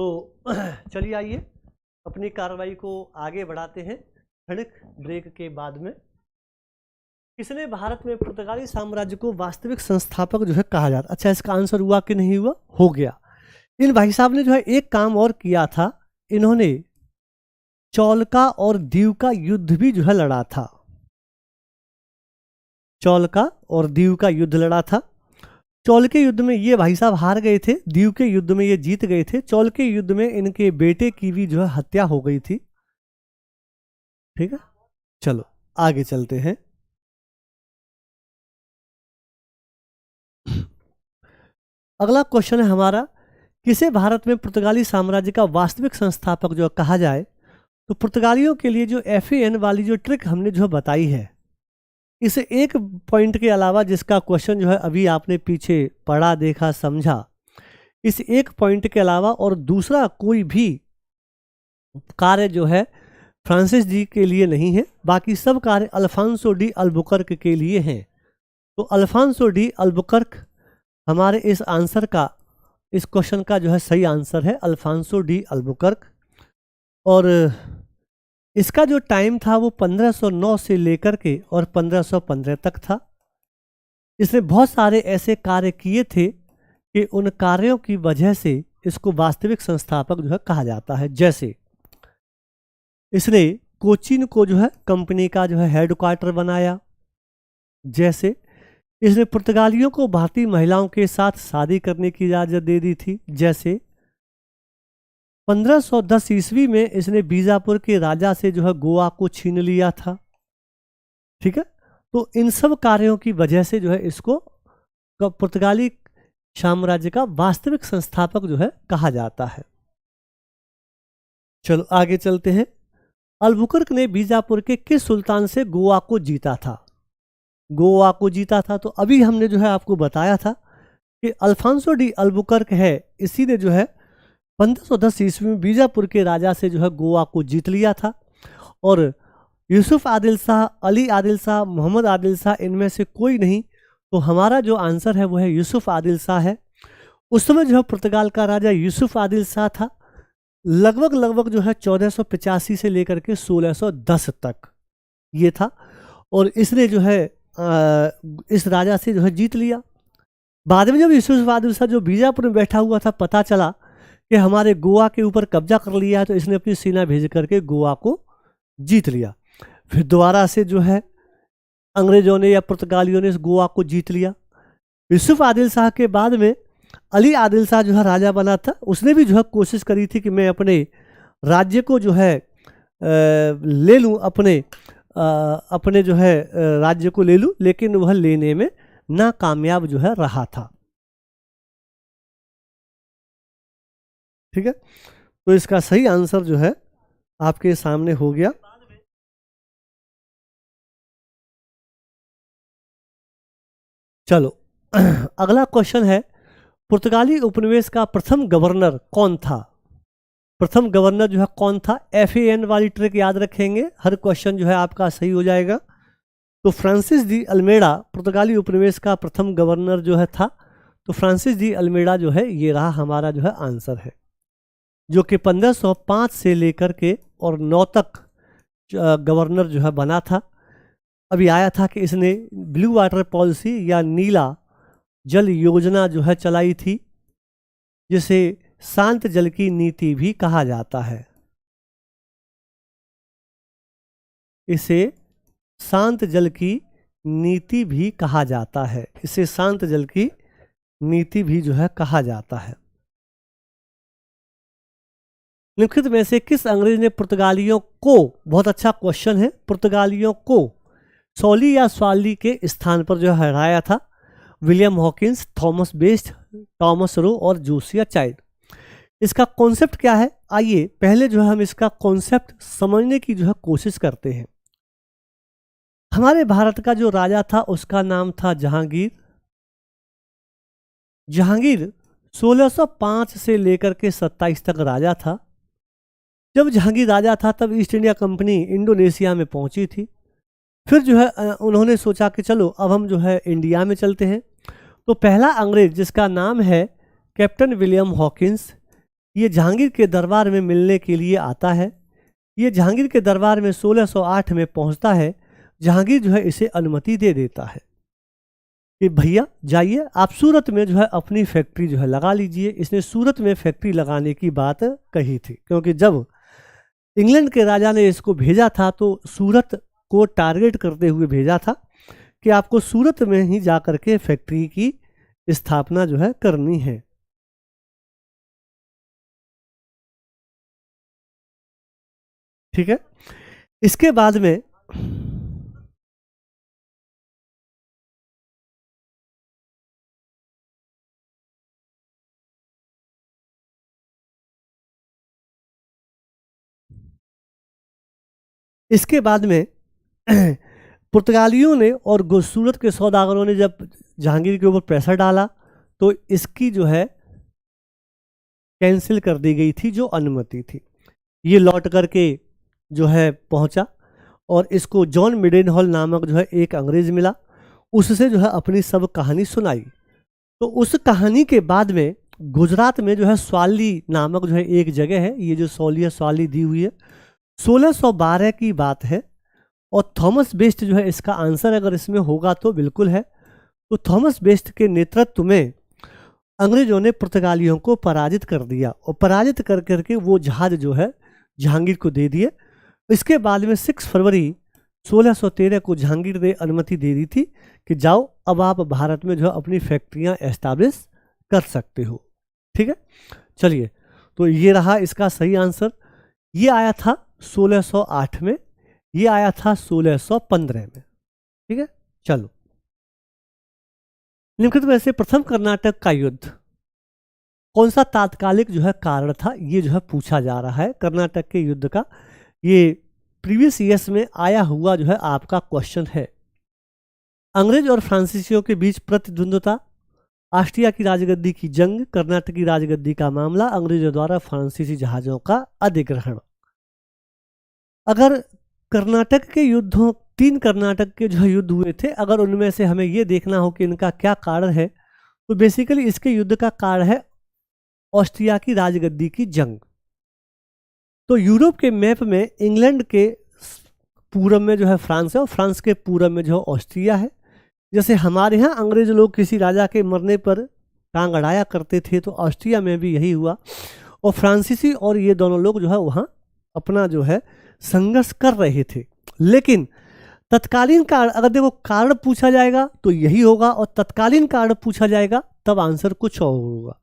तो चलिए आइए अपनी कार्रवाई को आगे बढ़ाते हैं क्षणिक ब्रेक के बाद में। किसने भारत में पुर्तगाली साम्राज्य को वास्तविक संस्थापक जो है कहा जाता? अच्छा, इसका आंसर हुआ कि नहीं हुआ? हो गया। इन भाई साहब ने जो है एक काम और किया था, इन्होंने चौलका और दीव का युद्ध भी जो है लड़ा था। चौलका और दीव का युद्ध लड़ा था। चौल के युद्ध में ये भाई साहब हार गए थे, दीव के युद्ध में ये जीत गए थे। चौल के युद्ध में इनके बेटे की भी जो है हत्या हो गई थी। ठीक है, चलो आगे चलते हैं। अगला क्वेश्चन है हमारा, किसे भारत में पुर्तगाली साम्राज्य का वास्तविक संस्थापक जो कहा जाए? तो पुर्तगालियों के लिए जो FAN वाली जो ट्रिक हमने जो बताई है, इस एक पॉइंट के अलावा जिसका क्वेश्चन जो है अभी आपने पीछे पढ़ा, देखा, समझा, इस एक पॉइंट के अलावा और दूसरा कोई भी कार्य जो है फ्रांसिस डी के लिए नहीं है। बाकी सब कार्य अल्फांसो डी अल्बुकर्क के लिए हैं। तो अल्फांसो डी अल्बुकर्क हमारे इस आंसर का, इस क्वेश्चन का जो है सही आंसर है, अल्फांसो डी अल्बुकर्क। और इसका जो टाइम था वो 1509 से लेकर के और 1515 तक था। इसने बहुत सारे ऐसे कार्य किए थे कि उन कार्यों की वजह से इसको वास्तविक संस्थापक जो है कहा जाता है। जैसे इसने कोचीन को जो है कंपनी का जो है हेडक्वार्टर बनाया। जैसे इसने पुर्तगालियों को भारतीय महिलाओं के साथ शादी करने की इजाज़त दे दी थी। जैसे 1510 ईस्वी में इसने बीजापुर के राजा से जो है गोवा को छीन लिया था। ठीक है, तो इन सब कार्यों की वजह से जो है इसको पुर्तगाली साम्राज्य का वास्तविक संस्थापक जो है कहा जाता है। चलो आगे चलते हैं। अल्बुकर्क ने बीजापुर के किस सुल्तान से गोवा को जीता था? गोवा को जीता था, तो अभी हमने जो है आपको बताया था कि अल्फांसो डी अल्बुकर्क है, इसी ने जो है 1510 ईस्वी में बीजापुर के राजा से जो है गोवा को जीत लिया था। और यूसुफ आदिल शाह, अली आदिल शाह, मोहम्मद आदिल शाह, इनमें से कोई नहीं। तो हमारा जो आंसर है वो है यूसुफ आदिल शाह है। उस समय जो है पुर्तगाल का राजा यूसुफ आदिल शाह था। लगभग जो है 1485 से लेकर के 1610 तक ये था। और इसने जो है इस राजा से जो है जीत लिया। बाद में जब यूसुफ आदिल शाह जो बीजापुर में बैठा हुआ था, पता चला कि हमारे गोवा के ऊपर कब्जा कर लिया है, तो इसने अपनी सेना भेज करके गोवा को जीत लिया। फिर दोबारा से जो है अंग्रेजों ने या पुर्तगालियों ने इस गोवा को जीत लिया। यूसुफ आदिल शाह के बाद में अली आदिल शाह जो है राजा बना था। उसने भी जो है कोशिश करी थी कि मैं अपने राज्य को जो है ले लूँ, अपने जो है राज्य को ले लूँ, लेकिन वह लेने में नाकामयाब जो है रहा था। ठीक है, तो इसका सही आंसर जो है आपके सामने हो गया। चलो अगला क्वेश्चन है, पुर्तगाली उपनिवेश का प्रथम गवर्नर कौन था? प्रथम गवर्नर जो है कौन था? FAN वाली ट्रिक याद रखेंगे, हर क्वेश्चन जो है आपका सही हो जाएगा। तो फ्रांसिस डी अल्मेडा पुर्तगाली उपनिवेश का प्रथम गवर्नर जो है था। तो फ्रांसिस डी अल्मेडा जो है ये रहा हमारा जो है आंसर है, जो कि 1505 से लेकर के और 9 तक गवर्नर जो है बना था। अभी आया था कि इसने ब्लू वाटर पॉलिसी या नीला जल योजना जो है चलाई थी, जिसे शांत जल की नीति भी कहा जाता है। इसे शांत जल की नीति भी कहा जाता है। इसे शांत जल की नीति भी जो है कहा जाता है। निम्नलिखित में से किस अंग्रेज ने पुर्तगालियों को, बहुत अच्छा क्वेश्चन है, पुर्तगालियों को सॉली या स्वाली के स्थान पर जो हराया था? William Hawkins, Thomas best, Thomas Roe और जोसिया चाइल्ड। इसका कॉन्सेप्ट क्या है? आइए पहले जो है हम इसका कॉन्सेप्ट समझने की जो है कोशिश करते हैं। हमारे भारत का जो राजा था उसका नाम था जहांगीर। जहांगीर 1605 से लेकर के 27 तक राजा था। जब जहांगीर राजा था तब ईस्ट इंडिया कंपनी इंडोनेशिया में पहुंची थी। फिर जो है उन्होंने सोचा कि चलो अब हम जो है इंडिया में चलते हैं। तो पहला अंग्रेज जिसका नाम है कैप्टन विलियम हॉकिंस, ये जहांगीर के दरबार में मिलने के लिए आता है। ये जहांगीर के दरबार में 1608 में पहुंचता है। जहांगीर जो है इसे अनुमति दे देता है कि भैया जाइए आप सूरत में जो है अपनी फैक्ट्री जो है लगा लीजिए। इसने सूरत में फैक्ट्री लगाने की बात कही थी, क्योंकि जब इंग्लैंड के राजा ने इसको भेजा था तो सूरत को टारगेट करते हुए भेजा था कि आपको सूरत में ही जाकर के फैक्ट्री की स्थापना जो है करनी है। ठीक है। इसके बाद में इसके बाद में पुर्तगालियों ने और सूरत के सौदागरों ने जब जहांगीर के ऊपर प्रेशर डाला तो इसकी जो है कैंसिल कर दी गई थी जो अनुमति थी। ये लौट करके जो है पहुंचा और इसको जॉन मिडेनहॉल नामक जो है एक अंग्रेज मिला, उससे जो है अपनी सब कहानी सुनाई। तो उस कहानी के बाद में गुजरात में जो है स्वाली नामक जो है एक जगह है, ये जो स्वाली दी हुई है, 1612 की बात है। और थॉमस बेस्ट जो है इसका आंसर अगर इसमें होगा तो बिल्कुल है। तो थॉमस बेस्ट के नेतृत्व में अंग्रेजों ने पुर्तगालियों को पराजित कर दिया और पराजित कर करके वो जहाज जो है जहांगीर को दे दिए। इसके बाद में 6 फरवरी 1613 को जहांगीर ने अनुमति दे दी थी कि जाओ अब आप भारत में जो है अपनी फैक्ट्रियां एस्टैब्लिश कर सकते हो। ठीक है, चलिए तो ये रहा इसका सही आंसर। ये आया था 1608 में, ये आया था 1615 में। ठीक है, चलो निम्नलिखित में से प्रथम कर्नाटक का युद्ध कौन सा तात्कालिक जो है कारण था, ये जो है पूछा जा रहा है कर्नाटक के युद्ध का। ये प्रीवियस ईयर्स में आया हुआ जो है आपका क्वेश्चन है। अंग्रेज और फ्रांसीसियों के बीच प्रतिद्वंद्विता, ऑस्ट्रिया की राजगद्दी की जंग, कर्नाटक की राजगद्दी का मामला, अंग्रेजों द्वारा फ्रांसीसी जहाजों का अधिग्रहण। अगर कर्नाटक के युद्धों 3 कर्नाटक के जो है युद्ध हुए थे, अगर उनमें से हमें ये देखना हो कि इनका क्या कारण है, तो बेसिकली इसके युद्ध का कारण है ऑस्ट्रिया की राजगद्दी की जंग। तो यूरोप के मैप में इंग्लैंड के पूरब में जो है फ्रांस है और फ्रांस के पूरब में जो है ऑस्ट्रिया है। जैसे हमारे यहाँ अंग्रेज लोग किसी राजा के मरने पर टांग अड़ाया करते थे, तो ऑस्ट्रिया में भी यही हुआ और फ्रांसीसी और ये दोनों लोग जो है वहाँ अपना जो है संघर्ष कर रहे थे। लेकिन तत्कालीन कारण अगर देखो कारण पूछा जाएगा तो यही होगा और तत्कालीन कारण पूछा जाएगा तब आंसर कुछ और होगा।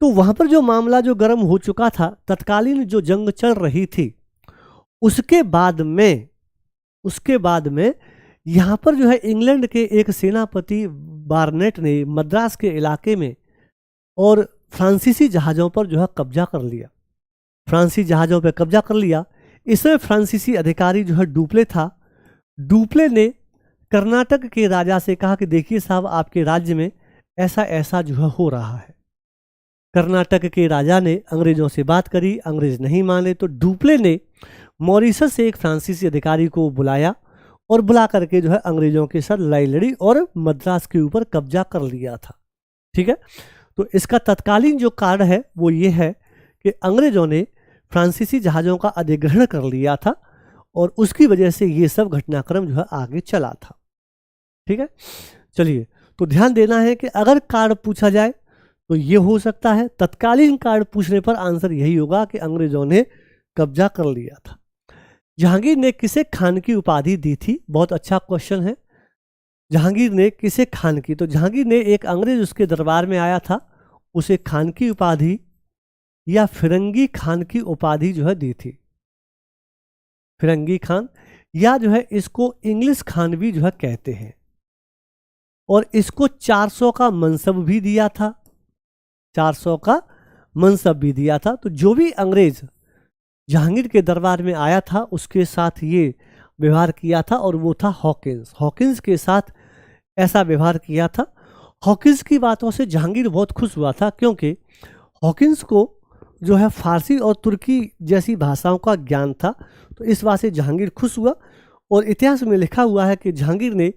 तो वहां पर जो मामला जो गर्म हो चुका था, तत्कालीन जो जंग चल रही थी, उसके बाद में यहाँ पर जो है इंग्लैंड के एक सेनापति बार्नेट ने मद्रास के इलाके में और फ्रांसीसी जहाज़ों पर जो है कब्जा कर लिया। फ्रांसीसी जहाज़ों पर कब्जा कर लिया। इसमें फ्रांसीसी अधिकारी जो है डुप्ले था। डुप्ले ने कर्नाटक के राजा से कहा कि देखिए साहब, आपके राज्य में ऐसा ऐसा जो है हो रहा है। कर्नाटक के राजा ने अंग्रेजों से बात करी, अंग्रेज नहीं माने, तो डुप्ले ने मॉरिशस से एक फ्रांसीसी अधिकारी को बुलाया और बुला करके जो है अंग्रेजों के साथ लड़ाई लड़ी और मद्रास के ऊपर कब्जा कर लिया था। ठीक है, तो इसका तत्कालीन जो कारण है वो ये है कि अंग्रेजों ने फ्रांसीसी जहाज़ों का अधिग्रहण कर लिया था और उसकी वजह से ये सब घटनाक्रम जो है आगे चला था। ठीक है, चलिए तो ध्यान देना है कि अगर कारण पूछा जाए तो ये हो सकता है, तत्कालीन कारण पूछने पर आंसर यही होगा कि अंग्रेजों ने कब्जा कर लिया था। जहांगीर ने किसे खान की उपाधि दी थी? बहुत अच्छा क्वेश्चन है। जहांगीर ने किसे खान की, तो जहांगीर ने एक अंग्रेज उसके दरबार में आया था, उसे खान की उपाधि या फिरंगी खान की उपाधि जो है दी थी। फिरंगी खान या जो है इसको इंग्लिश खान भी जो है कहते हैं। और इसको 400 का मनसब भी दिया था, 400 का मनसब भी दिया था। तो जो भी अंग्रेज जहांगीर के दरबार में आया था उसके साथ ये व्यवहार किया था और वो था हॉकिंस। हॉकिंस के साथ ऐसा व्यवहार किया था। हॉकिंस की बातों से जहांगीर बहुत खुश हुआ था, क्योंकि हॉकिंस को जो है फारसी और तुर्की जैसी भाषाओं का ज्ञान था। तो इस बात से जहांगीर खुश हुआ और इतिहास में लिखा हुआ है कि जहांगीर ने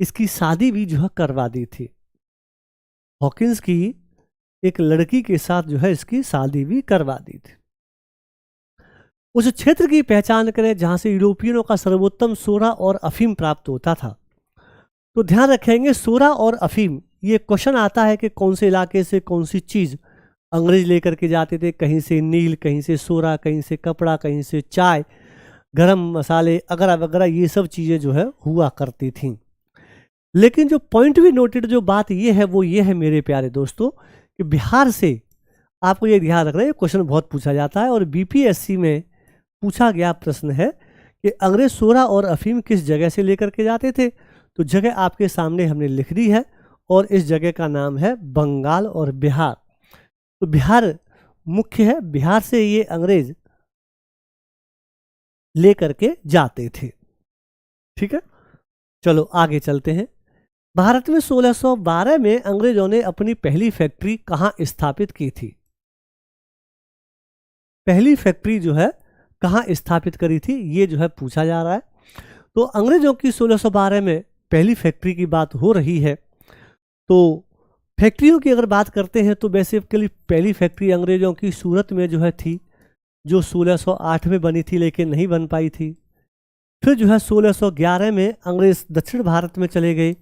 इसकी शादी भी जो है करवा दी थी। हॉकिंस की एक लड़की के साथ जो है इसकी शादी भी करवा दी थी। उस क्षेत्र की पहचान करें जहां से यूरोपियनों का सर्वोत्तम सोरा और अफीम प्राप्त होता था। तो ध्यान रखेंगे सोरा और अफीम, ये क्वेश्चन आता है कि कौन से इलाके से कौन सी चीज़ अंग्रेज लेकर के जाते थे। कहीं से नील, कहीं से सोरा, कहीं से कपड़ा, कहीं से चाय, गरम मसाले अगैरह वगैरह, ये सब चीज़ें जो है हुआ करती थीं। लेकिन जो पॉइंट भी नोटेड जो बात ये है वो ये है मेरे प्यारे दोस्तों कि बिहार से आपको ये ध्यान रखना है, क्वेश्चन बहुत पूछा जाता है और बीपीएससी में पूछा गया प्रश्न है कि अंग्रेज सोरा और अफीम किस जगह से लेकर के जाते थे। तो जगह आपके सामने हमने लिख दी है और इस जगह का नाम है बंगाल और बिहार। तो बिहार मुख्य है, बिहार से ये अंग्रेज लेकर के जाते थे। ठीक है, चलो आगे चलते हैं। भारत में 1612 में अंग्रेजों ने अपनी पहली फैक्ट्री कहां स्थापित की थी? पहली फैक्ट्री जो है कहां स्थापित करी थी, ये जो है पूछा जा रहा है। तो अंग्रेजों की 1612 में पहली फैक्ट्री की बात हो रही है। तो फैक्ट्रियों की अगर बात करते हैं तो बेसिकली पहली फैक्ट्री अंग्रेजों की सूरत में जो है थी, जो 1608 में बनी थी लेकिन नहीं बन पाई थी। फिर जो है 1611 में अंग्रेज दक्षिण भारत में चले गए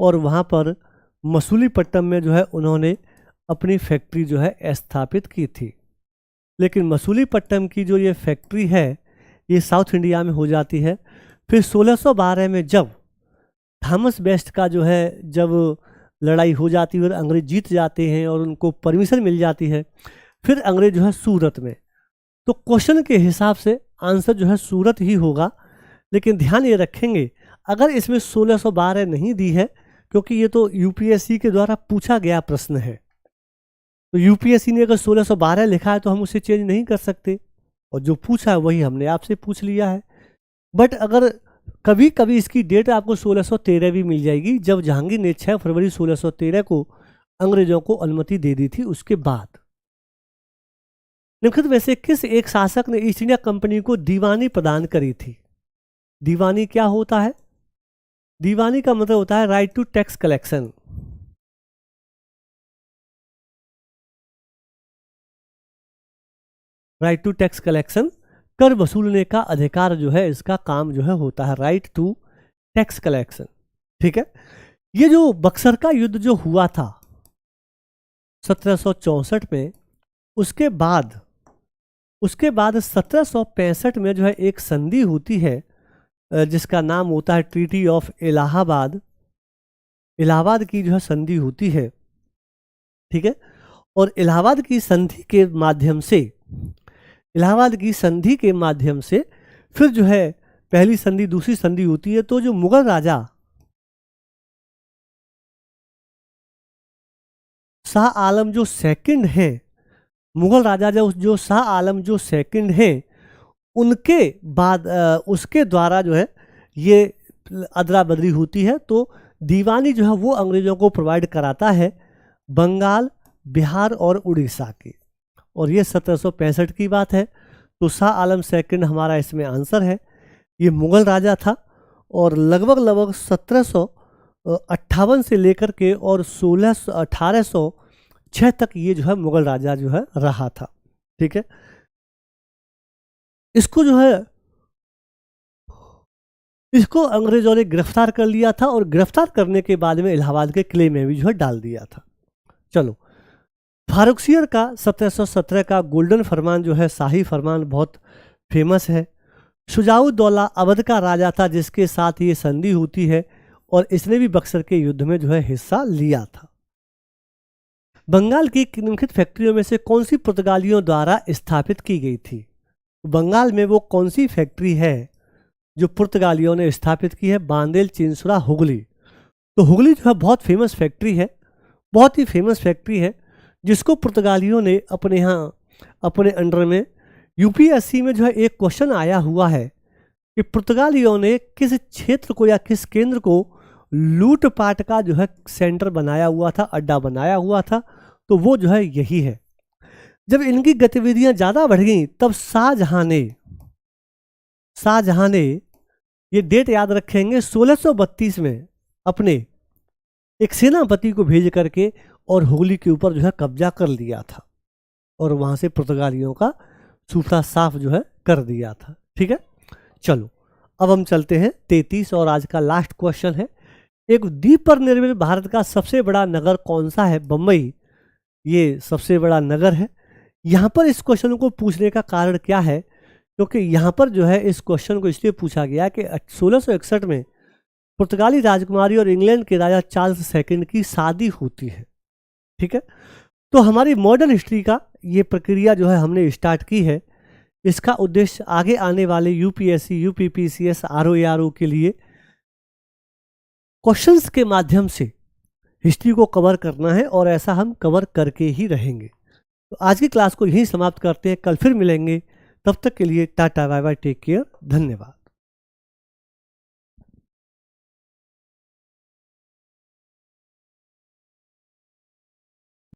और वहाँ पर मसूलीपट्टनम में जो है उन्होंने अपनी फैक्ट्री जो है स्थापित की थी। लेकिन मसूलीपट्टनम की जो ये फैक्ट्री है ये साउथ इंडिया में हो जाती है। फिर 1612 में जब थॉमस बेस्ट का जो है जब लड़ाई हो जाती है और अंग्रेज जीत जाते हैं और उनको परमिशन मिल जाती है, फिर अंग्रेज जो है सूरत में। तो क्वेश्चन के हिसाब से आंसर जो है सूरत ही होगा। लेकिन ध्यान ये रखेंगे अगर इसमें 1612 नहीं दी है, क्योंकि ये तो यूपीएससी के द्वारा पूछा गया प्रश्न है, तो यूपीएससी ने अगर 1612 लिखा है तो हम उसे चेंज नहीं कर सकते और जो पूछा है वही हमने आपसे पूछ लिया है। बट अगर कभी कभी इसकी डेट आपको 1613 भी मिल जाएगी, जब जहांगीर ने 6 फरवरी 1613 को अंग्रेजों को अनुमति दे दी थी उसके बाद। निम्नलिखित में से किस एक शासक ने ईस्ट इंडिया कंपनी को दीवानी प्रदान करी थी? दीवानी क्या होता है? दीवानी का मतलब होता है right to tax collection. Right to tax collection, कर वसूलने का अधिकार जो है इसका काम जो है होता है राइट टू टैक्स कलेक्शन। ठीक है, ये जो बक्सर का युद्ध जो हुआ था 1764 में, उसके बाद 1765 में जो है एक संधि होती है जिसका नाम होता है ट्रीटी ऑफ इलाहाबाद। इलाहाबाद की जो है संधि होती है। ठीक है, और इलाहाबाद की संधि के माध्यम से फिर जो है पहली संधि दूसरी संधि होती है। तो जो मुगल राजा शाह आलम जो सेकंड हैं, मुगल राजा जो शाह आलम जो सेकंड हैं, उनके बाद उसके द्वारा जो है ये अदला बदली होती है। तो दीवानी जो है वो अंग्रेजों को प्रोवाइड कराता है बंगाल, बिहार और उड़ीसा की। और ये 1765 की बात है। तो शाह आलम सेकंड हमारा इसमें आंसर है। ये मुगल राजा था और लगभग 1758 से लेकर के और 1806 तक ये जो है मुगल राजा जो है रहा था। ठीक है, इसको जो है इसको अंग्रेजों ने गिरफ्तार कर लिया था और गिरफ्तार करने के बाद में इलाहाबाद के किले में भी जो है डाल दिया था। चलो, फारुखसियर का 1717 का गोल्डन फरमान जो है शाही फरमान बहुत फेमस है। शुजाउद्दौला अवध का राजा था जिसके साथ ये संधि होती है और इसने भी बक्सर के युद्ध में जो है हिस्सा लिया था। बंगाल की निम्नलिखित फैक्ट्रियों में से कौन सी पुर्तगालियों द्वारा स्थापित की गई थी? बंगाल में वो कौन सी फैक्ट्री है जो पुर्तगालियों ने स्थापित की है? बांदेल, चिंसुरा, हुगली। तो हुगली जो है बहुत फेमस फैक्ट्री है, बहुत ही फेमस फैक्ट्री है जिसको पुर्तगालियों ने अपने यहाँ अपने अंडर में। यूपीएससी में जो है एक क्वेश्चन आया हुआ है कि पुर्तगालियों ने किस क्षेत्र को या किस केंद्र को लूटपाट का जो है सेंटर बनाया हुआ था, अड्डा बनाया हुआ था। तो वो जो है यही है। जब इनकी गतिविधियां ज़्यादा बढ़ गई तब शाहजहां ने ये डेट याद रखेंगे 1632 में अपने एक सेनापति को भेज करके और हुगली के ऊपर जो है कब्जा कर लिया था और वहाँ से पुर्तगालियों का सूफड़ा साफ जो है कर दिया था। ठीक है, चलो अब हम चलते हैं 33 और आज का लास्ट क्वेश्चन है, एक द्वीप पर निर्मित भारत का सबसे बड़ा नगर कौन सा है? बम्बई ये सबसे बड़ा नगर है। यहाँ पर इस क्वेश्चन को पूछने का कारण क्या है, क्योंकि यहाँ पर जो है इस क्वेश्चन को इसलिए पूछा गया कि 1661 में पुर्तगाली राजकुमारी और इंग्लैंड के राजा चार्ल्स सेकंड की शादी होती है। ठीक है, तो हमारी मॉडर्न हिस्ट्री का ये प्रक्रिया जो है हमने स्टार्ट की है। इसका उद्देश्य आगे आने वाले यूपीएससी, यूपीपीसीएस, आरओ के लिए क्वेश्चंस के माध्यम से हिस्ट्री को कवर करना है और ऐसा हम कवर करके ही रहेंगे। तो आज की क्लास को यहीं समाप्त करते हैं, कल फिर मिलेंगे। तब तक के लिए tata bye bye, take care, धन्यवाद।